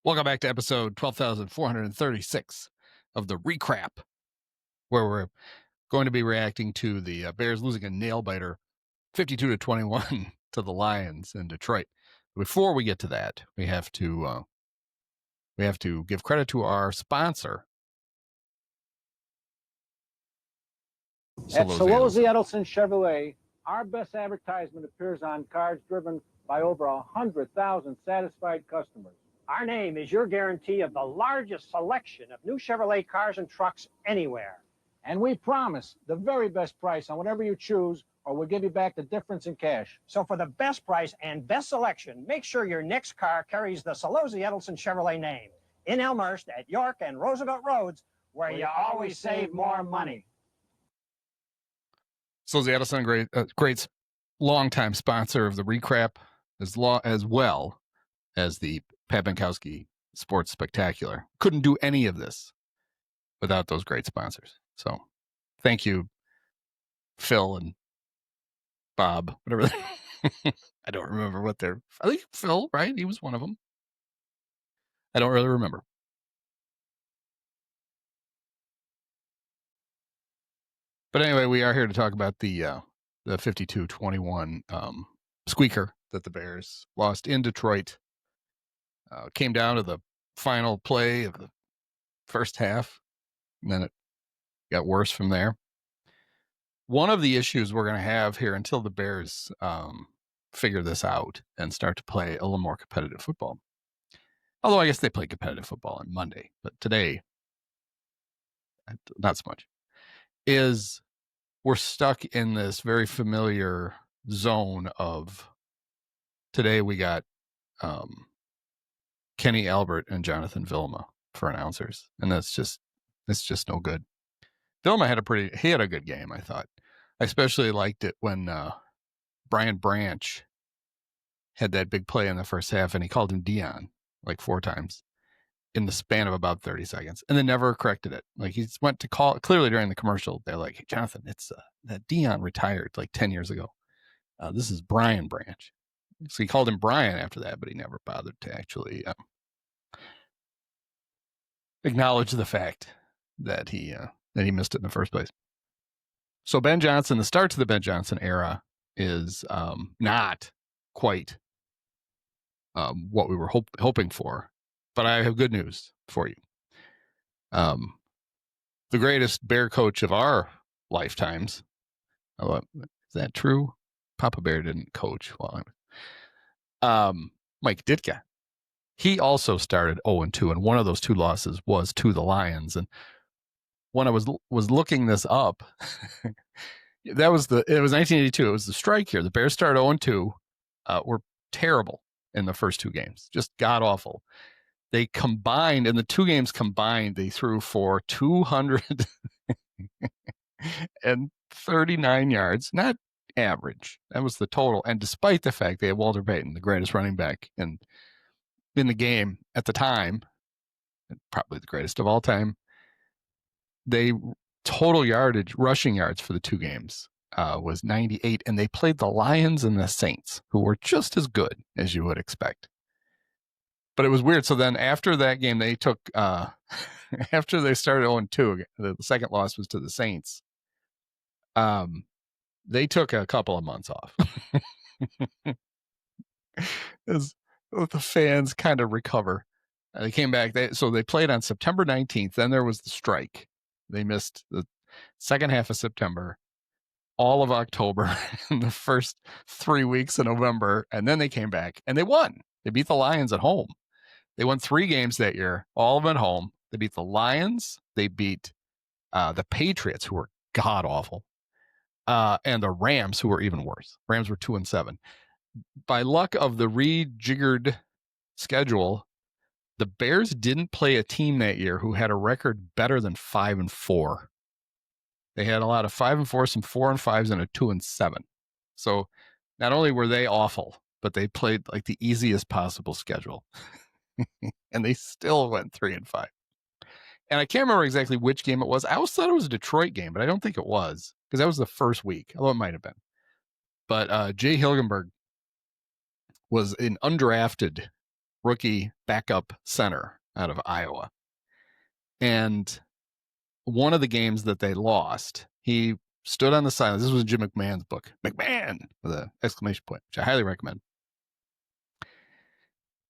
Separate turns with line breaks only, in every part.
Welcome back to episode 12,436 of the ReKrap, where we're going to be reacting to the Bears losing a nail-biter 52-21 to the Lions in Detroit. Before we get to that, we have to give credit to our sponsor,
At Celozzi-Ettleson Chevrolet, our best advertisement appears on cars driven by over 100,000 satisfied customers.
Our name is your guarantee of the largest selection of new Chevrolet cars and trucks anywhere.
And we promise the very best price on whatever you choose, or we'll give you back the difference in cash.
So for the best price and best selection, make sure your next car carries the Celozzi-Ettleson Chevrolet name. In Elmhurst at York and Roosevelt Roads, where you always save more money.
Celozzi-Ettleson, great longtime sponsor of the ReKrap, as well as the Benkowski Sports Spectacular. Couldn't do any of this without those great sponsors. So thank you, Phil and Bob, whatever. I don't remember what they're. I think Phil, right? He was one of them. I don't really remember. But anyway, we are here to talk about the 52-21 squeaker that the Bears lost in Detroit. Came down to the final play of the first half, and then it got worse from there. One of the issues we're going to have here until the Bears figure this out and start to play a little more competitive football, although I guess they play competitive football on Monday, but today, not so much, is we're stuck in this very familiar zone of today we got Kenny Albert and Jonathan Vilma for announcers, and it's just no good. Vilma had a good game, I thought. I especially liked it when Brian Branch had that big play in the first half, and he called him Dion like 4 times in the span of about 30 seconds, and then never corrected it. Like he went to call clearly during the commercial. They're like, hey, Jonathan, it's that Dion retired like 10 years ago. This is Brian Branch. So he called him Brian after that, but he never bothered to actually acknowledge the fact that he missed it in the first place. So Ben Johnson, the start to the Ben Johnson era is not quite what we were hoping for, but I have good news for you. The greatest Bear coach of our lifetimes. Is that true? Papa Bear didn't coach while Mike Ditka. He also started 0-2, and one of those 2 losses was to the Lions. And when I was looking this up, it was 1982. It was the strike year. The Bears started 0-2. Were terrible in the first 2 games, just god awful. They combined, in the 2 games combined, they threw for 239 yards, not average. That was the total. And despite the fact they had Walter Payton, the greatest running back in the game at the time, probably the greatest of all time, they total yardage, rushing yards for the 2 games was 98, and they played the Lions and the Saints, who were just as good as you would expect. But it was weird. So then after that game, they took, after they started 0-2, the second loss was to the Saints. They took a couple of months off. As the fans kind of recover. They came back. They played on September 19th. Then there was the strike. They missed the second half of September, all of October, and the first 3 weeks of November. And then they came back and they won. They beat the Lions at home. They won 3 games that year, all of them at home. They beat the Lions. They beat the Patriots, who were god awful, and the Rams, who were even worse. Rams were 2-7. By luck of the rejiggered schedule, the Bears didn't play a team that year who had a record better than 5-4. They had a lot of 5-4, some 4-5s, and a 2-7. So not only were they awful, but they played like the easiest possible schedule. And they still went 3-5. And I can't remember exactly which game it was. I always thought it was a Detroit game, but I don't think it was, because that was the first week, although it might have been. But Jay Hilgenberg was an undrafted rookie backup center out of Iowa. And one of the games that they lost, he stood on the sideline. This was Jim McMahon's book, McMahon, with an exclamation point, which I highly recommend.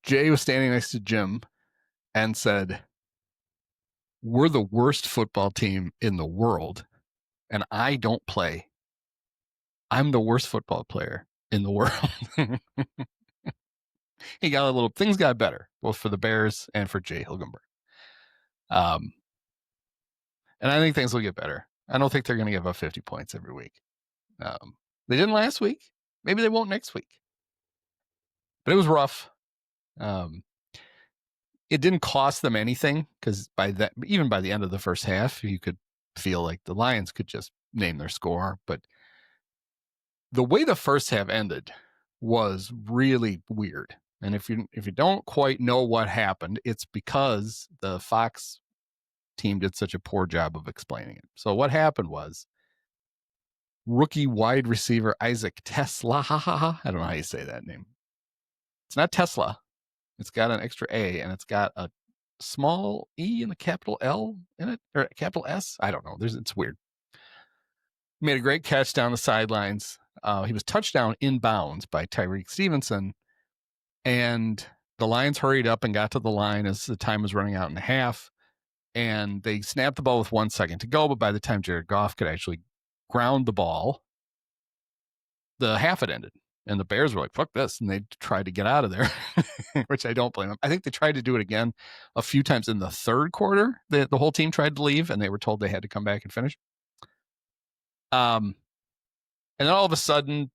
Jay was standing next to Jim and said, "We're the worst football team in the world, and I don't play. I'm the worst football player in the world." He got a little, things got better, both for the Bears and for Jay Hilgenberg. And I think things will get better. I don't think they're going to give up 50 points every week. They didn't last week. Maybe they won't next week. But it was rough. It didn't cost them anything because even by the end of the first half, you could feel like the Lions could just name their score. But the way the first half ended was really weird. And if you don't quite know what happened, it's because the Fox team did such a poor job of explaining it. So what happened was rookie wide receiver Isaac Tesla. I don't know how you say that name. It's not Tesla. It's got an extra A and it's got a small E and a capital L in it, or a capital S. I don't know. It's weird. Made a great catch down the sidelines. He was touchdown inbounds by Tyreek Stevenson. And the Lions hurried up and got to the line as the time was running out in half. And they snapped the ball with 1 second to go. But by the time Jared Goff could actually ground the ball, the half had ended. And the Bears were like, fuck this. And they tried to get out of there, which I don't blame them. I think they tried to do it again a few times in the third quarter. The whole team tried to leave and they were told they had to come back and finish. And then all of a sudden,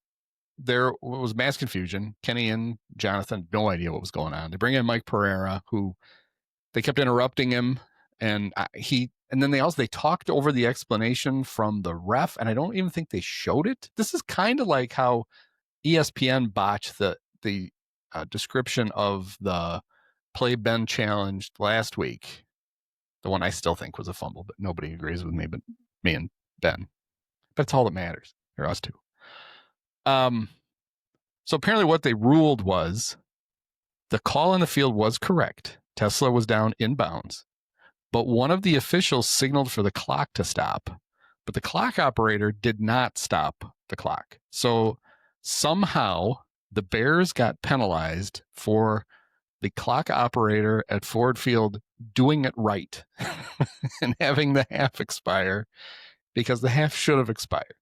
there was mass confusion. Kenny and Jonathan had no idea what was going on. They bring in Mike Pereira, who they kept interrupting him. And then they talked over the explanation from the ref. And I don't even think they showed it. This is kind of like how ESPN botched the description of the play Ben challenge last week. The one I still think was a fumble, but nobody agrees with me, but me and Ben. That's all that matters. Or us two. So apparently what they ruled was the call in the field was correct. Tesla was down inbounds, but one of the officials signaled for the clock to stop, but the clock operator did not stop the clock. So somehow the Bears got penalized for the clock operator at Ford Field doing it right and having the half expire because the half should have expired.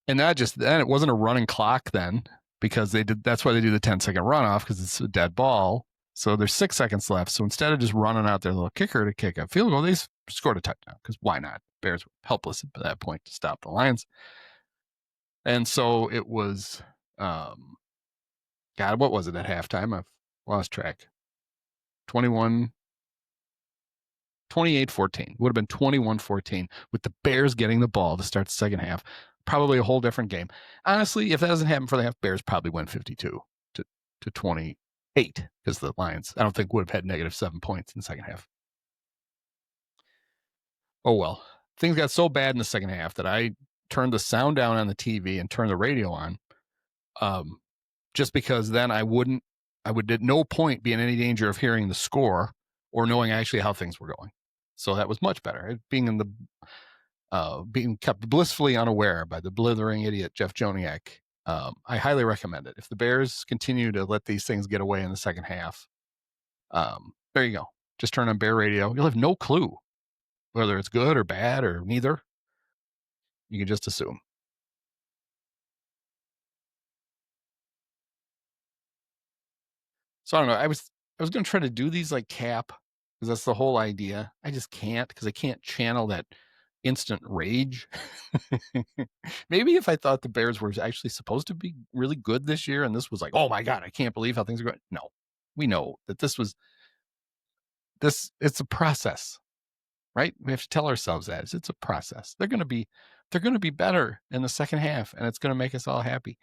And then it wasn't a running clock then because that's why they do the 10-second runoff because it's a dead ball. So there's 6 seconds left. So instead of just running out their little kicker to kick a field goal, they scored a touchdown because why not? Bears were helpless at that point to stop the Lions. And so it was, God, what was it at halftime? I've lost track. 28-14. Would have been 21-14 with the Bears getting the ball to start the second half. Probably a whole different game. Honestly, if that doesn't happen for the half, Bears probably win 52 to 28 because the Lions, I don't think, would have had -7 points in the second half. Oh, well. Things got so bad in the second half that I turned the sound down on the TV and turned the radio on just because then I would at no point be in any danger of hearing the score or knowing actually how things were going. So that was much better. Being kept blissfully unaware by the blithering idiot Jeff Joniak. I highly recommend it. If the Bears continue to let these things get away in the second half, there you go. Just turn on Bear Radio. You'll have no clue whether it's good or bad or neither. You can just assume. So I don't know. I was going to try to do these like cap because that's the whole idea. I just can't because I can't channel that instant rage. Maybe if I thought the Bears were actually supposed to be really good this year and this was like, oh my God, I can't believe how things are going. No, we know that it's a process, right? We have to tell ourselves that it's a process. They're going to be better in the second half and it's going to make us all happy.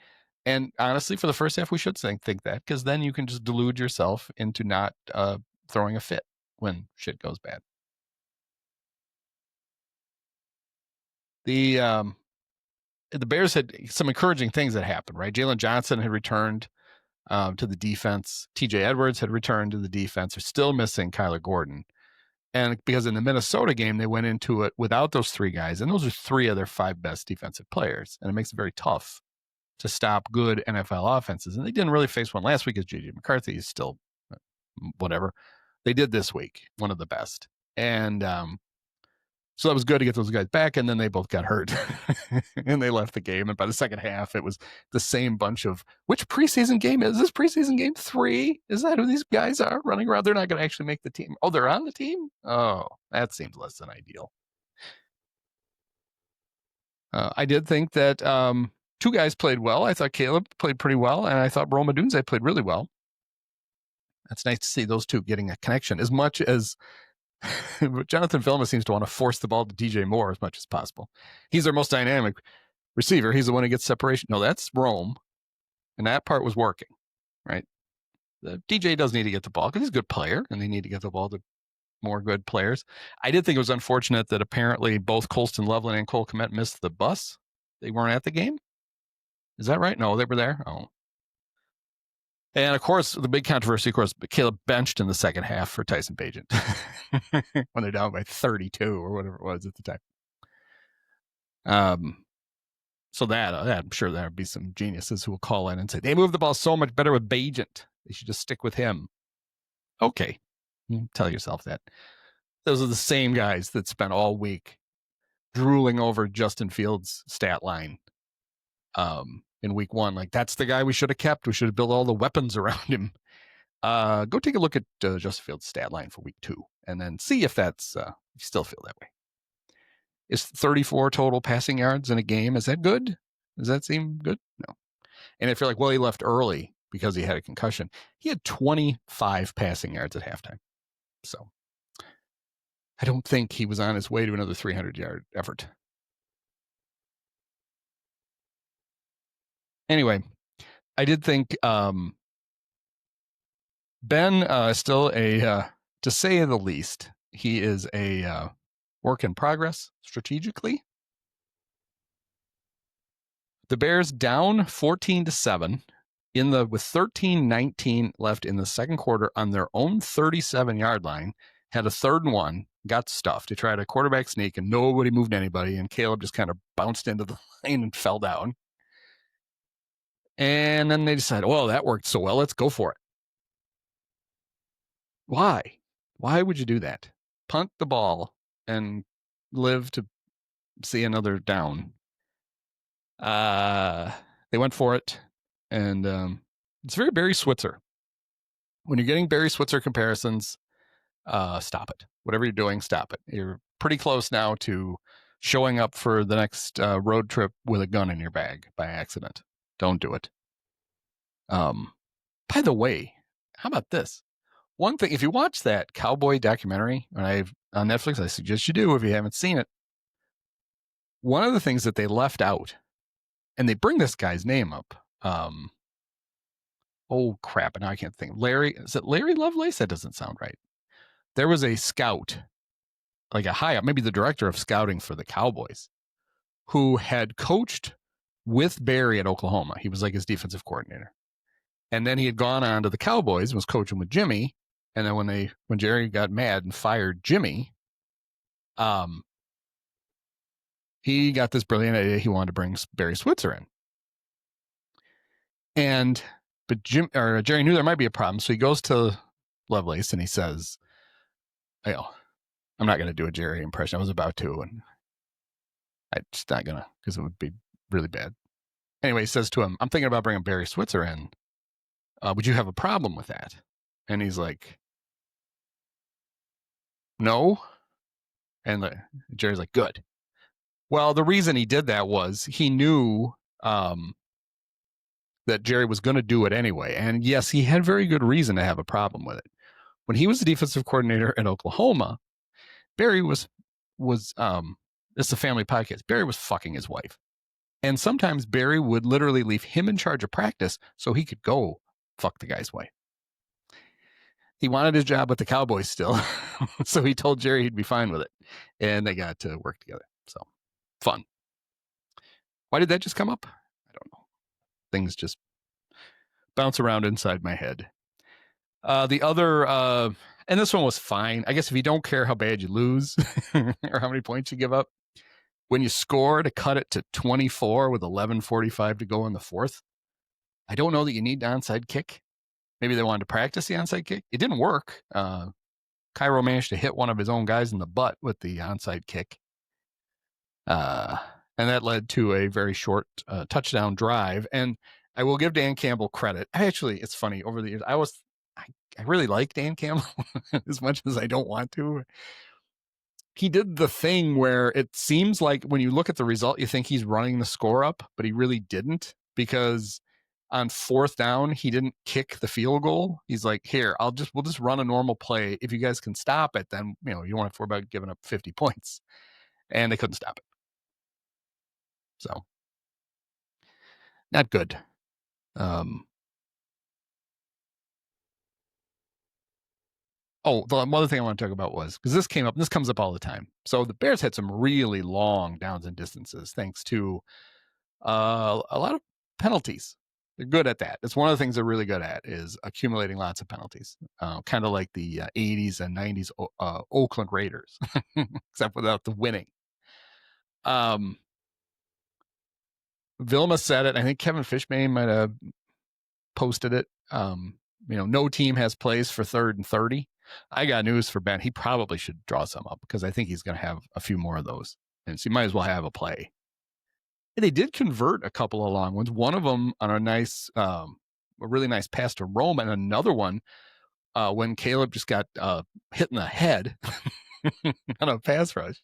And honestly, for the first half, we should think that because then you can just delude yourself into not throwing a fit when shit goes bad. The Bears had some encouraging things that happened, right? Jalen Johnson had returned to the defense. TJ Edwards had returned to the defense. They're still missing Kyler Gordon. And because in the Minnesota game, they went into it without those 3 guys, and those are 3 of their 5 best defensive players. And it makes it very tough to stop good NFL offenses. And they didn't really face one last week as J.J. McCarthy is still whatever. They did this week, one of the best. And so that was good to get those guys back, and then they both got hurt. And they left the game. And by the second half, it was the same bunch of, which preseason game is this? Preseason game 3? Is that who these guys are running around? They're not going to actually make the team. Oh, they're on the team? Oh, that seems less than ideal. I did think that 2 guys played well. I thought Caleb played pretty well, and I thought Rome Odunze played really well. That's nice to see those 2 getting a connection, as much as Jonathan Vilma seems to want to force the ball to DJ Moore as much as possible. He's their most dynamic receiver. He's the one who gets separation. No, that's Rome, and that part was working, right? The DJ does need to get the ball because he's a good player, and they need to get the ball to more good players. I did think it was unfortunate that apparently both Colston Loveland and Cole Kmet missed the bus. They weren't at the game. Is that right? No, they were there. Oh. And of course, the big controversy, of course, Caleb benched in the second half for Tyson Bagent when they're down by 32 or whatever it was at the time. So that I'm sure there'll be some geniuses who will call in and say they move the ball so much better with Bagent. They should just stick with him. Okay, you tell yourself that. Those are the same guys that spent all week drooling over Justin Fields' stat line. In week 1, like that's the guy we should have kept. We should have built all the weapons around him. Go take a look at Justin Fields' stat line for week 2, and then see if that's you still feel that way. Is 34 total passing yards in a game? Is that good? Does that seem good? No. And if you're like, well, he left early because he had a concussion, he had 25 passing yards at halftime. So I don't think he was on his way to another 300-yard effort. Anyway, I did think Ben is still to say the least, he is a work in progress strategically. The Bears down 14-7 with 13-19 left in the second quarter on their own 37-yard line, had a 3rd and 1, got stuffed. They tried a quarterback sneak and nobody moved anybody, and Caleb just kind of bounced into the lane and fell down. And then they decided, well, that worked so well, let's go for it. Why? Why would you do that? Punt the ball and live to see another down. They went for it, and it's very Barry Switzer. When you're getting Barry Switzer comparisons, stop it. Whatever you're doing, stop it. You're pretty close now to showing up for the next road trip with a gun in your bag by accident. Don't do it. By the way, how about this? One thing, if you watch that cowboy documentary on Netflix, I suggest you do if you haven't seen it. One of the things that they left out, and they bring this guy's name up. Oh crap! Now I can't think. Is it Larry Lovelace? That doesn't sound right. There was a scout, like a high up, maybe the director of scouting for the Cowboys, who had coached with Barry at Oklahoma. He was like his defensive coordinator. And then he had gone on to the Cowboys and was coaching with Jimmy. And then when Jerry got mad and fired Jimmy, he got this brilliant idea. He wanted to bring Barry Switzer in. But Jerry knew there might be a problem. So he goes to Lovelace and he says, I'm not going to do a Jerry impression. I was about to, and I'm just not going to, because it would be really bad. Anyway, he says to him, I'm thinking about bringing Barry Switzer in. Would you have a problem with that? And he's like, no. And Jerry's like, good. Well, the reason he did that was he knew that Jerry was going to do it anyway. And yes, he had very good reason to have a problem with it. When he was the defensive coordinator in Oklahoma, Barry was it's a family podcast. Barry was fucking his wife. And sometimes Barry would literally leave him in charge of practice so he could go fuck the guy's wife. He wanted his job with the Cowboys still. So he told Jerry he'd be fine with it. And they got to work together. So fun. Why did that just come up? I don't know. Things just bounce around inside my head. The other, and this one was fine. I guess if you don't care how bad you lose or how many points you give up, when you score to cut it to 24 with 11:45 to go in the fourth, I don't know that you need the onside kick. Maybe they wanted to practice the onside kick. It didn't work. Cairo managed to hit one of his own guys in the butt with the onside kick. And that led to a very short touchdown drive. And I will give Dan Campbell credit. Actually, it's funny. Over the years, I really like Dan Campbell as much as I don't want to. He did the thing where it seems like when you look at the result, you think he's running the score up, but he really didn't, because on fourth down, he didn't kick the field goal. He's like, here, we'll just run a normal play. If you guys can stop it, then, you don't have to worry about giving up 50 points. And they couldn't stop it. So not good. The other thing I want to talk about was, because this comes up all the time. So the Bears had some really long downs and distances thanks to a lot of penalties. They're good at that. It's one of the things they're really good at, is accumulating lots of penalties, kind of like the 80s and 90s Oakland Raiders, except without the winning. Vilma said it. I think Kevin Fishbane might have posted it. No team has plays for 3rd and 30. I got news for Ben. He probably should draw some up, because I think he's going to have a few more of those. And so you might as well have a play. And they did convert a couple of long ones. One of them on a really nice pass to Rome, and another one when Caleb just got hit in the head on a pass rush.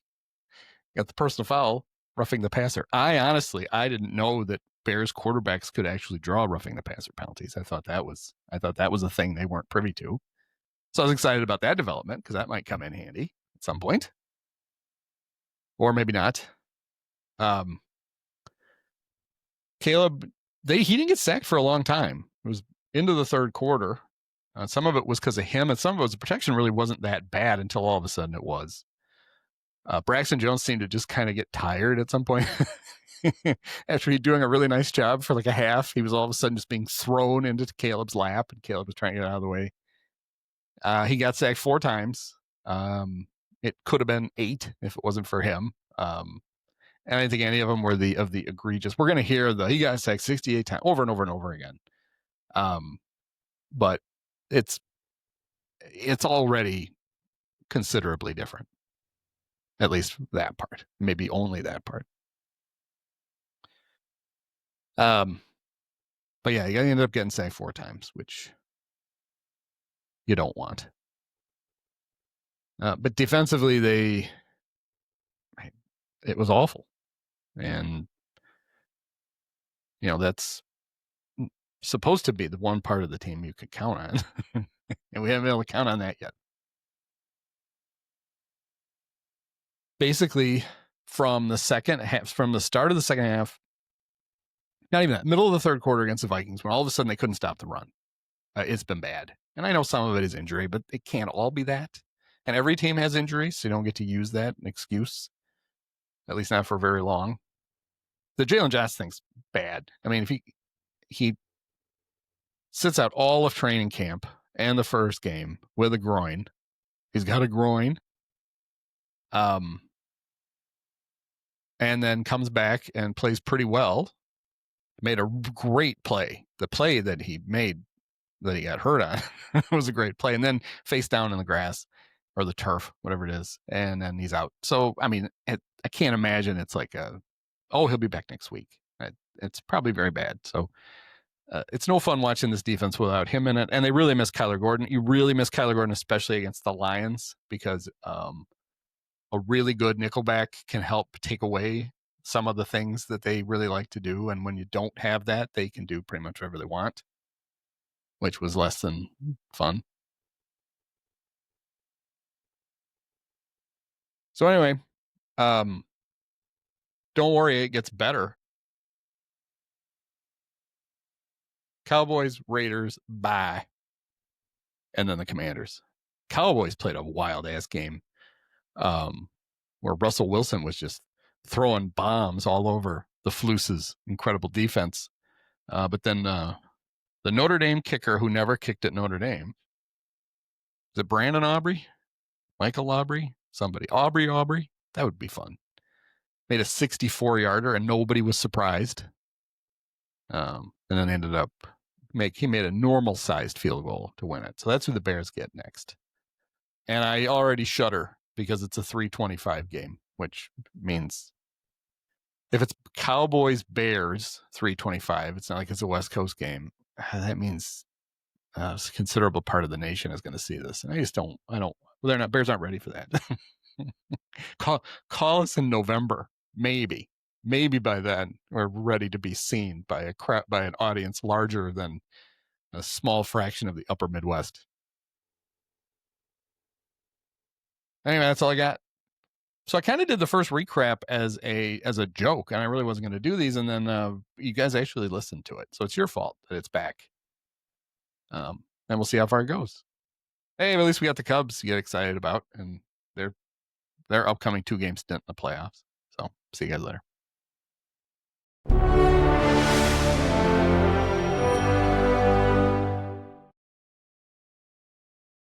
Got the personal foul, roughing the passer. I didn't know that Bears quarterbacks could actually draw roughing the passer penalties. I thought that was a thing they weren't privy to. So I was excited about that development, because that might come in handy at some point, or maybe not. Caleb, he didn't get sacked for a long time. It was into the third quarter. Some of it was because of him, and some of it was the protection really wasn't that bad until all of a sudden it was. Braxton Jones seemed to just kind of get tired at some point. After he'd doing a really nice job for like a half, he was all of a sudden just being thrown into Caleb's lap, and Caleb was trying to get out of the way. He got sacked 4 times. It could have been 8 if it wasn't for him. And I think any of them were of the egregious. We're going to hear he got sacked 68 times over and over and over again. But it's already considerably different. At least that part, maybe only that part. But yeah, you ended up getting sacked 4 times, which you don't want. But defensively, it was awful. And, that's supposed to be the one part of the team you could count on. And we haven't been able to count on that yet. Basically, from the start of the second half, not even that, middle of the third quarter against the Vikings, when all of a sudden they couldn't stop the run, it's been bad. And I know some of it is injury, but it can't all be that. And every team has injuries, so you don't get to use that an excuse, at least not for very long. The Jalen Johnson thing's bad. I mean, if he sits out all of training camp and the first game with a groin, he's got a groin, and then comes back and plays pretty well. Made a great play. The play that he made, that he got hurt on, was a great play. And then face down in the grass or the turf, whatever it is, and then he's out. So, I mean, I can't imagine it's like he'll be back next week. It's probably very bad. So it's no fun watching this defense without him in it. And they really miss Kyler Gordon. You really miss Kyler Gordon, especially against the Lions, because a really good nickelback can help take away some of the things that they really like to do. And when you don't have that, they can do pretty much whatever they want, which was less than fun. So anyway, don't worry, it gets better. Cowboys, Raiders, bye. And then the Commanders. Cowboys played a wild ass game, where Russell Wilson was just throwing bombs all over the Fluce's incredible defense. But then The Notre Dame kicker who never kicked at Notre Dame. Is it Brandon Aubrey? Michael Aubrey? Somebody. Aubrey? That would be fun. Made a 64-yarder and nobody was surprised. And then ended up he made a normal-sized field goal to win it. So that's who the Bears get next. And I already shudder because it's a 3:25 game, which means if it's Cowboys-Bears 3:25, it's not like it's a West Coast game. That means a considerable part of the nation is going to see this. And Bears aren't ready for that. Call us in November. Maybe by then we're ready to be seen by an audience larger than a small fraction of the upper Midwest. Anyway, that's all I got. So I kind of did the first ReKrap as a joke, and I really wasn't going to do these. And then you guys actually listened to it, so it's your fault that it's back. And we'll see how far it goes. Hey, at least we got the Cubs to get excited about, and their upcoming 2-game stint in the playoffs. So see you guys later.